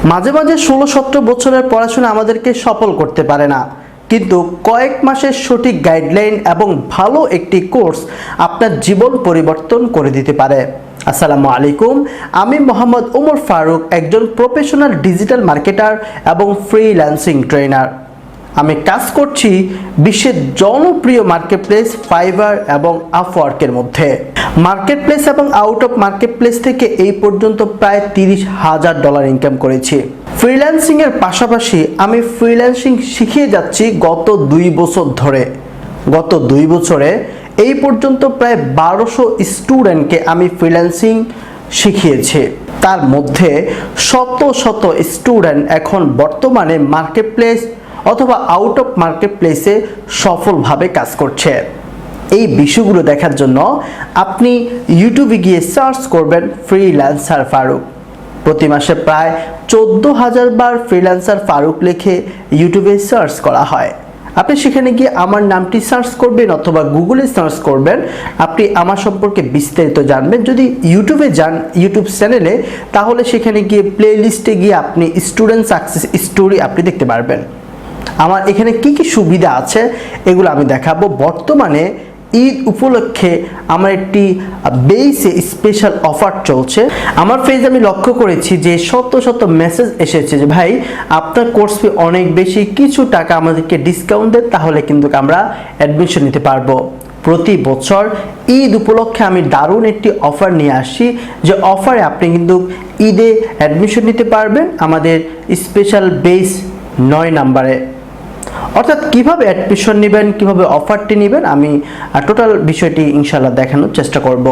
মাঝে মাঝে 16-17 বছরের পড়াশোনা আমাদেরকে সফল করতে পারে না, কিন্তু কয়েক মাসের সঠিক গাইডলাইন এবং ভালো একটি কোর্স আপনার জীবন পরিবর্তন করে দিতে পারে। আসসালামু আলাইকুম, আমি মোহাম্মদ ওমর ফারুক, একজন প্রফেশনাল ডিজিটাল মার্কেটার এবং ফ্রিল্যান্সিং ট্রেনার। আমি কাজ করছি বিশ্বের জনপ্রিয় মার্কেটপ্লেস ফাইবার এবং আপওয়ার্কের মধ্যে। মার্কেটপ্লেস এবং আউট অফ মার্কেটপ্লেস থেকে এই পর্যন্ত প্রায় $30,000 ইনকাম করেছি। ফ্রিল্যান্সিং এর পাশাপাশি আমি ফ্রিল্যান্সিং শিখিয়ে যাচ্ছি গত 2 বছর ধরে। গত 2 বছরে এই পর্যন্ত প্রায় 1200 স্টুডেন্টকে আমি ফ্রিল্যান্সিং শিখিয়েছি। তার মধ্যে শত শত স্টুডেন্ট এখন বর্তমানে মার্কেটপ্লেস অথবা আউট অফ মার্কেটপ্লেসে সফলভাবে কাজ করছে। এই বিষয়গুলো দেখার জন্য আপনি ইউটিউবে গিয়ে সার্চ করবেন ফ্রিল্যান্সার ফারুক। প্রতি মাসে প্রায় 14,000 বার ফ্রিল্যান্সার ফারুক লিখে ইউটিউবে সার্চ করা হয়। আপনি সেখানে গিয়ে আমার নামটি সার্চ করবেন অথবা গুগলে সার্চ করবেন, আপনি আমার সম্পর্কে বিস্তারিত জানবেন। যদি ইউটিউবে যান, ইউটিউব চ্যানেলে, তাহলে সেখানে গিয়ে প্লে লিস্টে গিয়ে আপনি স্টুডেন্ট সাকসেস স্টোরি আপনি দেখতে পারবেন। আমার এখানে কি কি সুবিধা আছে এগুলো আমি দেখাবো। বর্তমানে ঈদ উপলক্ষে আমার একটি বেসে স্পেশাল অফার চলছে। আমার পেজে আমি লক্ষ্য করেছি যে শত শত মেসেজ এসেছে যে ভাই আপনার কোর্স ফি অনেক বেশি, কিছু টাকা আমাদেরকে ডিসকাউন্ট দেন, তাহলে কিন্তু আমরা অ্যাডমিশন নিতে পারবো। প্রতি বছর ঈদ উপলক্ষে আমি দারুণ একটি অফার নিয়ে আসি, যে অফারে আপনি কিন্তু ঈদে অ্যাডমিশন নিতে পারবেন আমাদের স্পেশাল বেস 9 নম্বরে। অর্থাৎ কিভাবে অ্যাডমিশন নেবেন, কিভাবে অফারটি নেবেন, আমি টোটাল বিষয়টি ইনশাআল্লাহ দেখানোর চেষ্টা করব।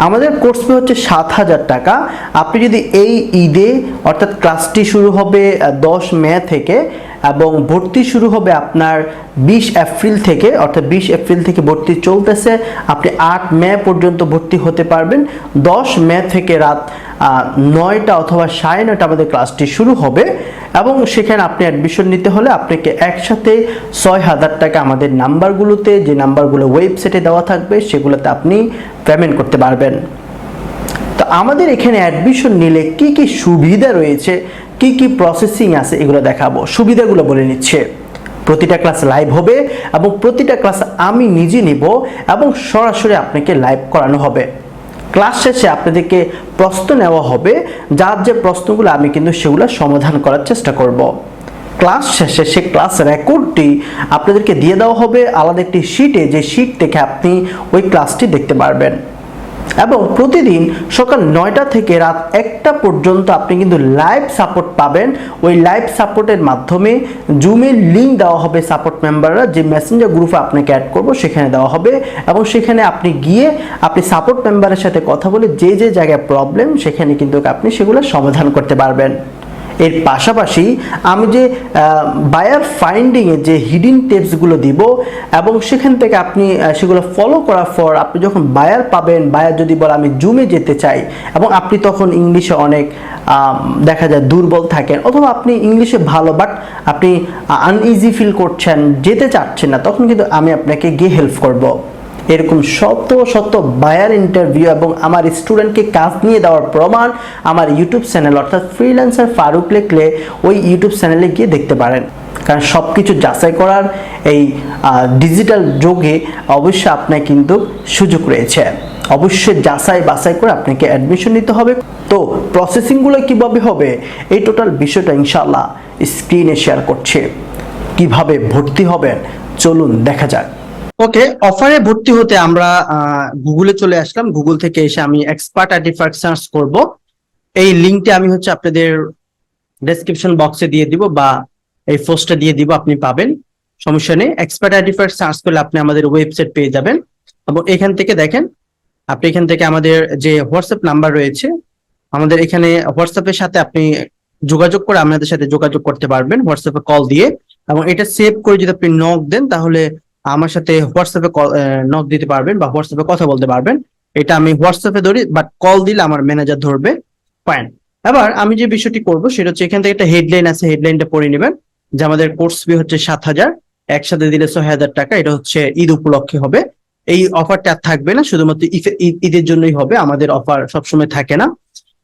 আমাদের কোর্স ফি হচ্ছে 7,000 টাকা। আপনি যদি এই ঈদে, অর্থাৎ ক্লাসটি শুরু হবে 10 মে থেকে এবং ভর্তি শুরু হবে আপনার 20 এপ্রিল থেকে, অর্থাৎ 20 এপ্রিল থেকে ভর্তি চলতেছে, আপনি 8 মে পর্যন্ত ভর্তি হতে পারবেন। 10 মে থেকে রাত 9টা অথবা 9:30 আমাদের ক্লাসটি শুরু হবে এবং সেখানে আপনি অ্যাডমিশন নিতে হলে আপনাকে একসাথে 6,000 টাকা আমাদের নাম্বারগুলোতে, যে নাম্বারগুলো ওয়েবসাইটে দেওয়া থাকবে, সেগুলোতে আপনি পেমেন্ট করতে পারবেন। তো আমাদের এখানে অ্যাডমিশন নিলে কি কি সুবিধা রয়েছে, কি কি প্রসেসিং আছে, এগুলো দেখাবো। সুবিধাগুলো বলে নিচ্ছে। প্রতিটা ক্লাস লাইভ হবে এবং প্রতিটা ক্লাস আমি নিজে নিব এবং সরাসরি আপনাকে লাইভ করানো হবে। ক্লাস শেষে আপনাদেরকে প্রশ্ন নেওয়া হবে, যার যে প্রশ্নগুলো আমি কিন্তু সেগুলো সমাধান করার চেষ্টা করব। ক্লাস শেষে সে ক্লাস রেকর্ডটি আপনাদেরকে দিয়ে দেওয়া হবে আলাদা একটি শিটে, যে শিট থেকে আপনি ওই ক্লাসটি দেখতে পারবেন। এবং প্রতিদিন সকাল 9টা থেকে রাত 1টা পর্যন্ত আপনি কিন্তু লাইভ সাপোর্ট পাবেন। ওই লাইভ সাপোর্টের মাধ্যমে জুমের লিঙ্ক দেওয়া হবে সাপোর্ট মেম্বাররা, যে মেসেঞ্জার গ্রুপে আপনাকে অ্যাড করব সেখানে দেওয়া হবে এবং সেখানে আপনি গিয়ে আপনি সাপোর্ট মেম্বারের সাথে কথা বলে যে যে জায়গায় প্রবলেম সেখানে কিন্তু আপনি সেগুলো সমাধান করতে পারবেন। এর পাশাপাশি আমি যে বায়ার ফাইন্ডিংয়ে যে হিডেন টিপসগুলো দিব এবং সেখান থেকে আপনি সেগুলো ফলো করার পর আপনি যখন বায়ার পাবেন, বায়ার যদি বলে আমি জুমে যেতে চাই এবং আপনি তখন ইংলিশে অনেক দেখা যায় দুর্বল থাকেন, অথবা আপনি ইংলিশে ভালো বাট আপনি আনইজি ফিল করছেন, যেতে চাচ্ছেন না, তখন কিন্তু আমি আপনাকে গিয়ে হেল্প করব। এরকম শত শত বায়ার ইন্টারভিউ এবং আমার স্টুডেন্টকে কাজ নিয়ে দেওয়ার প্রমাণ আমার ইউটিউব চ্যানেল, অর্থাৎ ফ্রিল্যান্সার ফারুক লিখলে ওই ইউটিউব চ্যানেলে গিয়ে দেখতে পারেন। কারণ সব কিছু যাচাই করার এই ডিজিটাল যুগে অবশ্যই আপনার কিন্তু সুযোগ রয়েছে। অবশ্যই যাচাই বাছাই করে আপনাকে অ্যাডমিশন নিতে হবে। তো প্রসেসিংগুলো কিভাবে হবে, এই টোটাল বিষয়টা ইনশাআল্লাহ স্ক্রিনে শেয়ার করছে। কিভাবে ভর্তি হবেন চলুন দেখা যাক। ওকে, অফারে ভর্তি হতে আমরা গুগলে চলে আসলাম। গুগল থেকে এসে আমি এক্সপার্ট আইডেন্টিফায়ার সার্চ করব। এই লিংকটি আমি আপনাদের ডেসক্রিপশন বক্সে দিয়ে দিব বা এই পোস্টে দিয়ে দিব, আপনি পাবেন, সমস্যা নেই। এক্সপার্ট আইডেন্টিফায়ার সার্চ করলে আপনি আমাদের ওয়েবসাইট পেয়ে যাবেন এবং এখান থেকে দেখেন, আপনি এখান থেকে আমাদের যে হোয়াটসঅ্যাপ নাম্বার রয়েছে, আমাদের এখানে হোয়াটসঅ্যাপের সাথে আপনি যোগাযোগ করে আমাদের সাথে যোগাযোগ করতে পারবেন হোয়াটসঅ্যাপে কল দিয়ে। এবং এটা সেভ করে যদি আপনি নক দেন, তাহলে আমার সাথে হোয়াটসঅ্যাপে নক দিতে পারবেন বা হোয়াটসঅ্যাপে কথা বলতে পারবেন। এটা আমি হোয়াটসঅ্যাপে ধরি, বাট কল দিলে আমার ম্যানেজার ধরবে। ফাইন। এবার আমি যে বিষয়টি করব সেটা হচ্ছে, এখান থেকে একটা হেডলাইন আছে, হেডলাইনটা পড়ে নেবেন যে আমাদের কোর্স ফি হচ্ছে 7,000, একসাথে দিলে 6,000 টাকা। এটা হচ্ছে ঈদ উপলক্ষে হবে। এই অফারটা আর থাকবে না, শুধুমাত্র ঈদের জন্যই হবে, আমাদের অফার সবসময় থাকে না।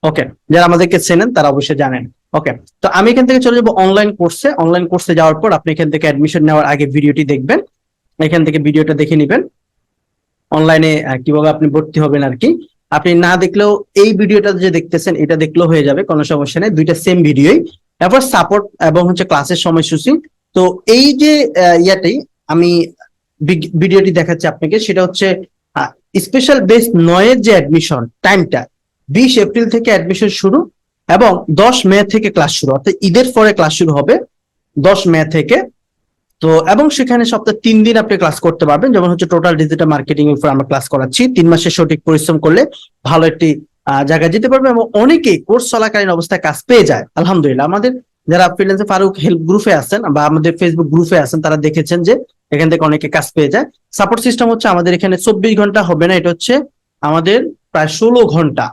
ওকে, যারা আমাদেরকে চেনেন তারা অবশ্যই জানেন। ওকে, তো আমি এখান থেকে চলে যাবো অনলাইন কোর্সে। অনলাইন কোর্সে যাওয়ার পর আপনি এখান থেকে অ্যাডমিশন নেওয়ার আগে ভিডিওটি দেখবেন, এখান থেকে ভিডিওটা দেখে নেবেন অনলাইনে কিভাবে আপনি ভর্তি হবেন আর কি। আপনি না দেখলেও এই ভিডিওটা যে দেখতেছেন এটা দেখলেও হয়ে যাবে, কোনো সমস্যা নেই, দুইটা সেম ভিডিওই। তারপর সাপোর্ট এবং হচ্ছে ক্লাসের সময়সূচি। তো এই যে ইয়াটি আমি ভিডিওটি দেখাচ্ছি আপনাকে, সেটা হচ্ছে স্পেশাল বেস 9 এর যে অ্যাডমিশন টাইমটা 20 এপ্রিল থেকে অ্যাডমিশন শুরু এবং 10 মে থেকে ক্লাস শুরু, অর্থাৎ ঈদের পরে ক্লাস শুরু হবে 10 মে থেকে। তো এবং সেখানে সপ্তাহে 3 দিন আপনি ক্লাস করতে পারবেন, যেমন হচ্ছে টোটাল ডিজিটাল মার্কেটিং এর উপর আমরা ক্লাস করাচ্ছি। 3 মাসের সঠিক পরিশ্রম করলে ভালো একটি জায়গায় যেতে পারবে এবং অনেকেই কোর্স চলাকালীন অবস্থায় কাজ পেয়ে যায় আলহামদুলিল্লাহ। আমাদের যারা ফ্রিল্যান্সার ফারুক হেল্প গ্রুপে আছেন বা আমাদের ফেসবুক গ্রুপে আছেন তারা দেখেছেন যে এখান থেকে অনেকে কাজ পেয়ে যায়। সাপোর্ট সিস্টেম হচ্ছে আমাদের এখানে 24 ঘন্টা হবে না, এটা হচ্ছে আমাদের প্রায় 16 ঘন্টা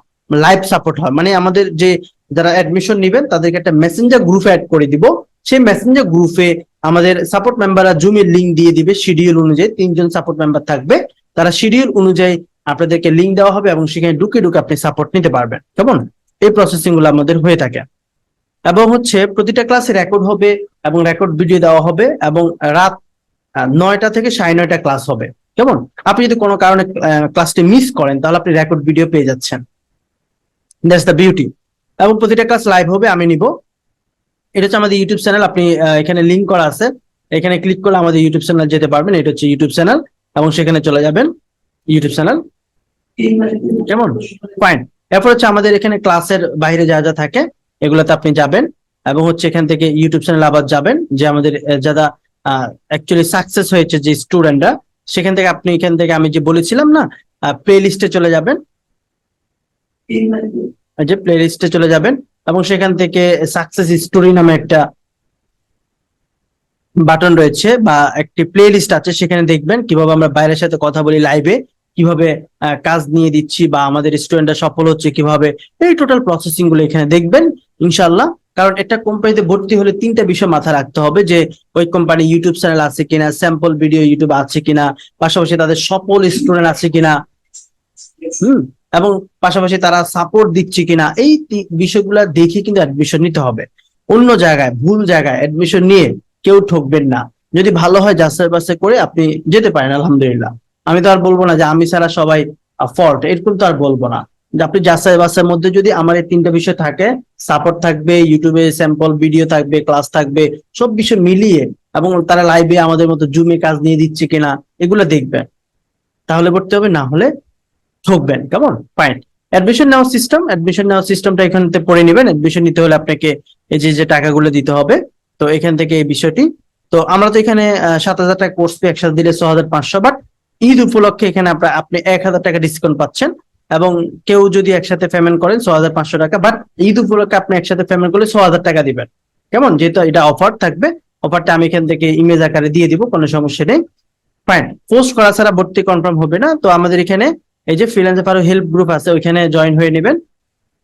লাইভ সাপোর্ট হয়। মানে আমাদের যে যারা অ্যাডমিশন নেবেন তাদেরকে একটা মেসেঞ্জার গ্রুপে অ্যাড করে দিব, সেই মেসেঞ্জার গ্রুপে আমাদের সাপোর্ট মেম্বাররা জুমের লিঙ্ক দিয়ে দিবে শিডিউল অনুযায়ী। 3 জন সাপোর্ট মেম্বার থাকবে, তারা শিডিউল অনুযায়ী আপনাদেরকে লিঙ্ক দেওয়া হবে এবং সেখানে ঢুকে ঢুকে আপনি সাপোর্ট নিতে পারবেন। কেমন? এই প্রসেসিং গুলো আমাদের হয়ে থাকে এবং হচ্ছে প্রতিটা ক্লাসে রেকর্ড হবে এবং রেকর্ড ভিডিও দেওয়া হবে এবং রাত 9টা থেকে 9:30 ক্লাস হবে। কেমন? আপনি যদি কোনো কারণে ক্লাসটি মিস করেন তাহলে আপনি রেকর্ড ভিডিও পেয়ে যাচ্ছেন। That's the beauty. এবং প্রতিটা ক্লাস লাইভ হবে, আমি নিব। এটা হচ্ছে আমাদের ইউটিউব চ্যানেল, আপনি এখানে লিঙ্ক করা আছে, এখানে ক্লিক করলে আমাদের ইউটিউব চ্যানেল যেতে পারবেন। এটা হচ্ছে ইউটিউব চ্যানেল এবং সেখানে চলে যাবেন ইউটিউব চ্যানেল। কেমন? ফাইন। এরপর হচ্ছে আমাদের এখানে ক্লাসের বাইরে যা যা থাকে এগুলোতে আপনি যাবেন এবং হচ্ছে এখান থেকে ইউটিউব চ্যানেল আবার যাবেন, যে আমাদের যারা অ্যাকচুয়ালি সাকসেস হয়েছে যে স্টুডেন্টরা, সেখান থেকে আপনি এখান থেকে আমি যে বলেছিলাম না প্লে লিস্টে চলে যাবেন, যে প্লে লিস্টে চলে যাবেন এবং সেখান থেকে সাকসেস স্টোরি নামে একটা বাটন রয়েছে বা একটি প্লে লিস্ট আছে, সেখানে দেখবেন কিভাবে আমরা বাইরের সাথে কথা বলি লাইভে, কিভাবে কাজ নিয়ে দিচ্ছি বা আমাদের স্টুডেন্টরা সফল হচ্ছে কিভাবে, এই টোটাল প্রসেসিং গুলো এখানে দেখবেন ইনশাল্লাহ। কারণ একটা কোম্পানিতে ভর্তি হলে 3টা বিষয় মাথায় রাখতে হবে, যে ওই কোম্পানি ইউটিউব চ্যানেল আছে কিনা, স্যাম্পল ভিডিও ইউটিউব আছে কিনা, পাশাপাশি তাদের সফল স্টুডেন্ট আছে কিনা, এবং পাশাপাশি তারা সাপোর্ট দিচ্ছে কিনা, এই বিষয়গুলা দেখে কিন্তু অ্যাডমিশন নিতে হবে। অন্য জায়গায় ভুল জায়গায় অ্যাডমিশন নিয়ে কেউ ঠকবেন না। যদি ভালো হয় যাচাই বাছাই করে আপনি যেতে পারেন আলহামদুলিল্লাহ। আমি তো আর বলবো না যে আমি ছাড়া সবাই ফল্ট, এরকম তো আর বলবো না। যে আপনি যাচাই বাছাইয়ের মধ্যে যদি আমার এই 3টা বিষয় থাকে, সাপোর্ট থাকবে, ইউটিউবে স্যাম্পল ভিডিও থাকবে, ক্লাস থাকবে, সব বিষয় মিলিয়ে, এবং তারা লাইভে আমাদের মতো জুমে কাজ নিয়ে দিচ্ছে কিনা, এগুলো দেখবেন, তাহলে ভর্তি হবে, না হলে ঠকবেন। কেমন? ফাইন। অ্যাডমিশন নেওয়ার সিস্টেমটা এখান থেকে পড়ে নেবেন। অ্যাডমিশন নিতে হলে আপনাকে এই যে টাকাগুলো দিতে হবে, তো এখান থেকে এই বিষয়টি। তো আমরা তো এখানে 7,000 টাকা কোর্স ফি একসাথে দিলে 6,500, বাট ঈদ উপলক্ষে এখানে আপনি 1,000 টাকা ডিসকাউন্ট পাচ্ছেন এবং কেউ যদি একসাথে পেমেন্ট করেন 6,500 টাকা, বাট ঈদ উপলক্ষে আপনি একসাথে পেমেন্ট করলে 6,000 টাকা দিবেন। কেমন? যেহেতু এটা অফার থাকবে, অফারটা আমি এখান থেকে ইমেজ আকারে দিয়ে দিব, কোনো সমস্যা নেই। ফাইন। পোস্ট করা ছাড়া ভর্তি কনফার্ম হবে না। তো আমাদের এখানে এই যে ফ্রিল্যান্সার ফারুক হেল্প গ্রুপ আছে, ওইখানে জয়েন হয়ে নেবেন।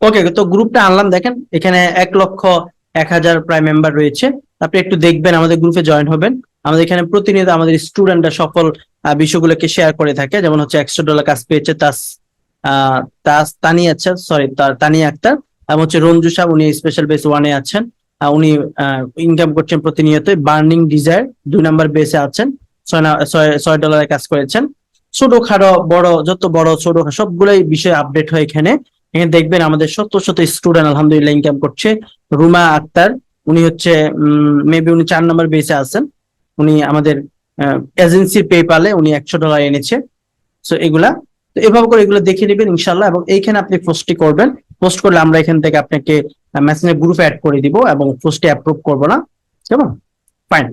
ওকে, তো গ্রুপটা আনলাম, দেখেন এখানে 1,01,000 প্রায় মেম্বার রয়েছে। আপনি একটু দেখবেন, আমাদের গ্রুপে জয়েন হবেন। আমাদের এখানে প্রতিনিয়ত আমাদের স্টুডেন্টরা সফল বিষয়গুলোকে শেয়ার করে থাকে, যেমন হচ্ছে $100 কাজ পেয়েছে তানিয়া আক্তার, এবং হচ্ছে রঞ্জু সাহেব, উনি স্পেশাল বেস 1-এ আছেন। উনি ইনকাম করছেন প্রতিনিয়ত। বার্নিং ডিজায়ার 2 নাম্বার বেসে আছেন, $6 কাজ করেছেন। ছোটখাটো বড়, যত বড় ছোট সবগুলাই বিষয় আপডেট হয় এখানে। এখানে দেখবেন আমাদের শত শত স্টুডেন্ট আলহামদুলিল্লাহ ইনকাম করছে। রুমা আক্তার, উনি হচ্ছে মেবি উনি 4 নম্বর বেসে আছেন। উনি আমাদের এজেন্সির পেপালে উনি $100 এনেছে। সো এগুলা, তো এভাবে করে এগুলো দেখে নেবেন ইনশাল্লাহ। এবং এইখানে আপনি পোস্টটি করবেন, পোস্ট করলে আমরা এখান থেকে আপনাকে মেসেঞ্জার গ্রুপে অ্যাড করে দিব এবং পোস্টে অ্যাপ্রুভ করবো না। কেমন? ফাইন।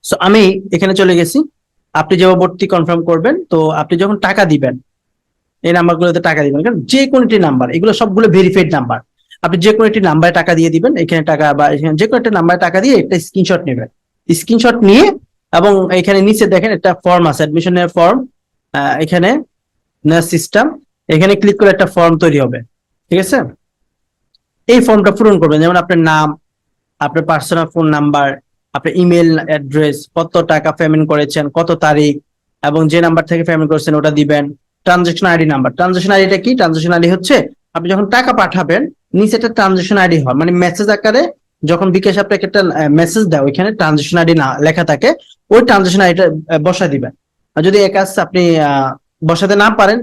সো আমি এখানে চলে গেছি। আপনি যেভাবে ভর্তি কনফার্ম করবেন, তো আপনি যখন টাকা দিবেন এই নাম্বারগুলোতে টাকা দিবেন, কারণ যে কোনো একটি নাম্বার, এগুলো সবগুলো ভেরিফাইড নাম্বার, আপনি যে কোনো একটি নাম্বারে টাকা দিয়ে দিবেন। এখানে টাকা বা এখানে যে কোনো একটা নাম্বারে টাকা দিয়ে একটা স্ক্রিনশট নেবেন। স্ক্রিনশট নিয়ে এবং এখানে নিচে দেখেন একটা ফর্ম আছে, অ্যাডমিশনের ফর্ম, এখানে সিস্টেম, এখানে ক্লিক করে একটা ফর্ম তৈরি হবে। ঠিক আছে? এই ফর্মটা পূরণ করবেন, যেমন আপনার নাম, আপনার পার্সোনাল ফোন নাম্বার, আপনার ইমেল অ্যাড্রেস, কত টাকা পেমেন্ট করেছেন, কত তারিখ, এবং যে নাম্বার থেকে পেমেন্ট করেছেন ওটা দিবেন। ট্রানজাকশন আইডি নাম্বার, ট্রানজাকশন আইডিটা কি? ট্রানজাকশন আইডি হচ্ছে আপনি যখন টাকা পাঠাবেন নিচে একটা ট্রানজাকশন আইডি হয়, মানে মেসেজ আকারে যখন বিকাশ আপনাকে একটা মেসেজ দেয় ওইখানে ট্রানজাকশন আইডি না লেখা থাকে, ওই ট্রানজাকশন আইডিটা বসায় দিবেন। আর যদি এক কাজ আপনি বসাতে না পারেন,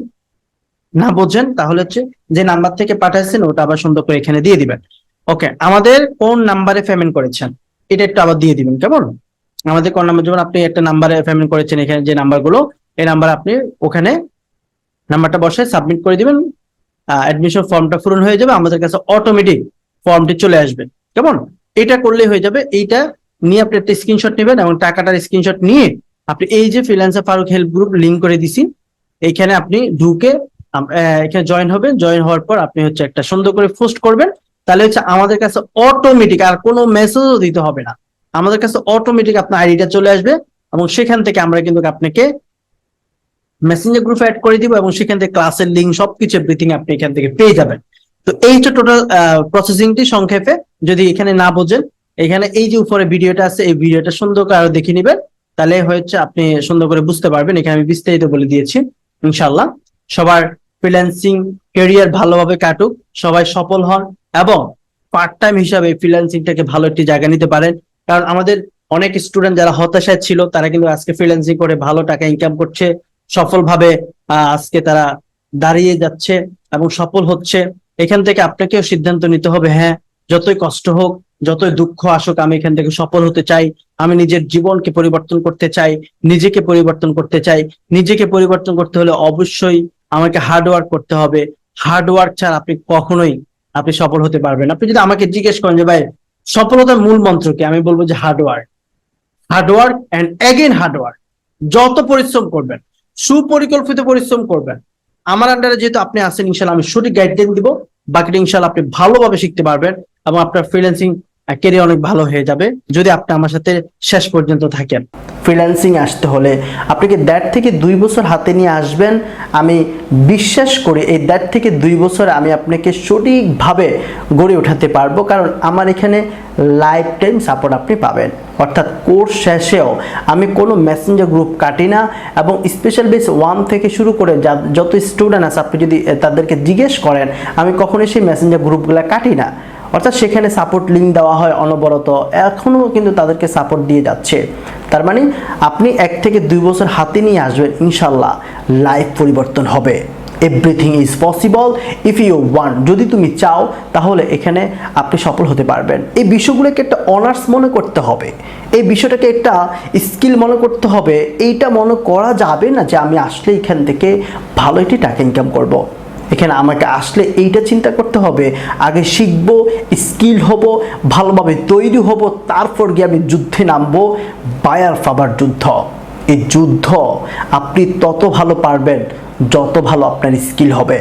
না বোঝেন, তাহলে হচ্ছে যে নাম্বার থেকে পাঠাইছেন ওটা আবার সুন্দর করে এখানে দিয়ে দিবেন। ওকে, আমাদের কোন নাম্বারে পেমেন্ট করেছেন এটা একটু আবার দিয়ে দিবেন, কেমন? আমাদের কোন নাম্বার, যেমন আপনি একটা নাম্বারে পেমেন্ট করেছেন, এখানে যে নাম্বারগুলো, এই নাম্বার আপনি ওখানে নাম্বারটা বসে সাবমিট করে দিবেন। অ্যাডমিশন ফর্মটা পূরণ হয়ে যাবে, আমাদের কাছে অটোমেটিক ফর্মটি চলে আসবে, কেমন? এটা করলেই হয়ে যাবে। এইটা নিয়ে আপনি একটা স্ক্রিনশট নেবেন এবং টাকাটার স্ক্রিনশট নিয়ে আপনি এই যে freelancer Faruk help group link করে দিছি, এইখানে আপনি ঢুকে এখানে জয়েন হবেন। জয়েন হওয়ার পর আপনি হচ্ছে একটা সুন্দর করে পোস্ট করবেন, তাহলে হচ্ছে আমাদের কাছে অটোমেটিক আর কোনো মেসেজও দিতে হবে না, আমাদের কাছে অটোমেটিক আপনার আইডিটা চলে আসবে এবং সেখান থেকে আমরা কিন্তু আপনাকে মেসেঞ্জার গ্রুপে অ্যাড করে দিব এবং সেখান থেকে ক্লাসের লিঙ্ক সবকিছু এভরিথিং আপনি এখান থেকে পেয়ে যাবেন। তো এই যে টোটাল প্রসেসিংটি সংক্ষেপে, যদি এখানে না বোঝেন, এখানে এই যে উপরে ভিডিওটা আছে এই ভিডিওটা সুন্দর করে আরো দেখে নেবেন, তাহলে হচ্ছে আপনি সুন্দর করে বুঝতে পারবেন। এখানে আমি বিস্তারিত বলে দিয়েছি। ইনশাআল্লাহ সবার ফ্রিল্যান্সিং ক্যারিয়ার ভালোভাবে কাটুক, সবাই সফল হন এবং পার্ট টাইম হিসাবে ফ্রিল্যান্সিংটাকে ভালো একটি জায়গা নিতে পারেন। কারণ আমাদের অনেক স্টুডেন্ট যারা হতাশায় ছিল তারা কিন্তু আজকে ফ্রিল্যান্সিং করে ভালো টাকা ইনকাম করছে, সফলভাবে আজকে তারা দাঁড়িয়ে যাচ্ছে এবং সফল হচ্ছে। এখান থেকে আপনাকেও সিদ্ধান্ত নিতে হবে, হ্যাঁ যতই কষ্ট হোক, যতই দুঃখ আসুক, আমি এখান থেকে সফল হতে চাই, আমি নিজের জীবনকে পরিবর্তন করতে চাই, নিজেকে পরিবর্তন করতে চাই। নিজেকে পরিবর্তন করতে হলে অবশ্যই আমাকে হার্ড ওয়ার্ক করতে হবে। হার্ড ওয়ার্ক ছাড়া আপনি কখনোই আপনি সফল হতে পারবেন। আপনি যদি আমাকে জিজ্ঞেস করেন যে ভাই সফলতার মূল মন্ত্র কি, আমি বলবো যে hard work, hard work and again hard work. যত পরিশ্রম করবেন, সুপরিকল্পিত পরিশ্রম করবেন, আমার আন্ডারে যেহেতু আপনি আছেন, ইনশাল্লাহ আমি সঠিক গাইডলাইন দিব, বাকিটা ইনশাল্লাহ আপনি ভালোভাবে শিখতে পারবেন এবং আপনার ফ্রিল্যান্সিং ক্যারিয়ার অনেক ভালো হয়ে যাবে যদি আপনি আমার সাথে শেষ পর্যন্ত থাকেন। ফ্রিল্যান্সিং আসতে হলে আপনাকে 1.5 থেকে 2 বছর হাতে নিয়ে আসবেন। আমি বিশ্বাস করি এই 1.5 থেকে 2 বছর আমি আপনাকে সঠিকভাবে গড়ে ওঠাতে পারবো, কারণ আমার এখানে লাইফ টাইম সাপোর্ট আপনি পাবেন। অর্থাৎ কোর্স শেষেও আমি কোনো মেসেঞ্জার গ্রুপ কাটি না এবং স্পেশাল বেস 1 থেকে শুরু করে যত স্টুডেন্ট আছে আপনি যদি তাদেরকে জিজ্ঞেস করেন, আমি কখনোই সেই মেসেঞ্জার গ্রুপগুলো কাটি না। অর্থাৎ সেখানে সাপোর্ট লিঙ্ক দেওয়া হয় অনবরত, এখনও কিন্তু তাদেরকে সাপোর্ট দিয়ে যাচ্ছে। তার মানে আপনি 1 থেকে 2 বছর হাতে নিয়ে আসবেন, ইনশাল্লাহ লাইফ পরিবর্তন হবে। Everything is possible if you want. যদি তুমি চাও তাহলে এখানে আপনি সফল হতে পারবেন। এই বিষয়গুলোকে একটা অনার্স মনে করতে হবে, এই বিষয়টাকে একটা স্কিল মনে করতে হবে। এইটা মনে করা যাবে না যে আমি আসলে এখান থেকে ভালো একটি টাকা ইনকাম করব। এখানে আমাকে আসলে এইটা চিন্তা করতে হবে, আগে শিখবো, স্কিল হব, ভালোভাবে তৈরি হব, তারপর গিয়ে আমি যুদ্ধে নামবো, বায়ার ফাবার যুদ্ধ। এই যুদ্ধ আপনি তত ভালো পারবেন যত ভালো আপনার স্কিল হবে।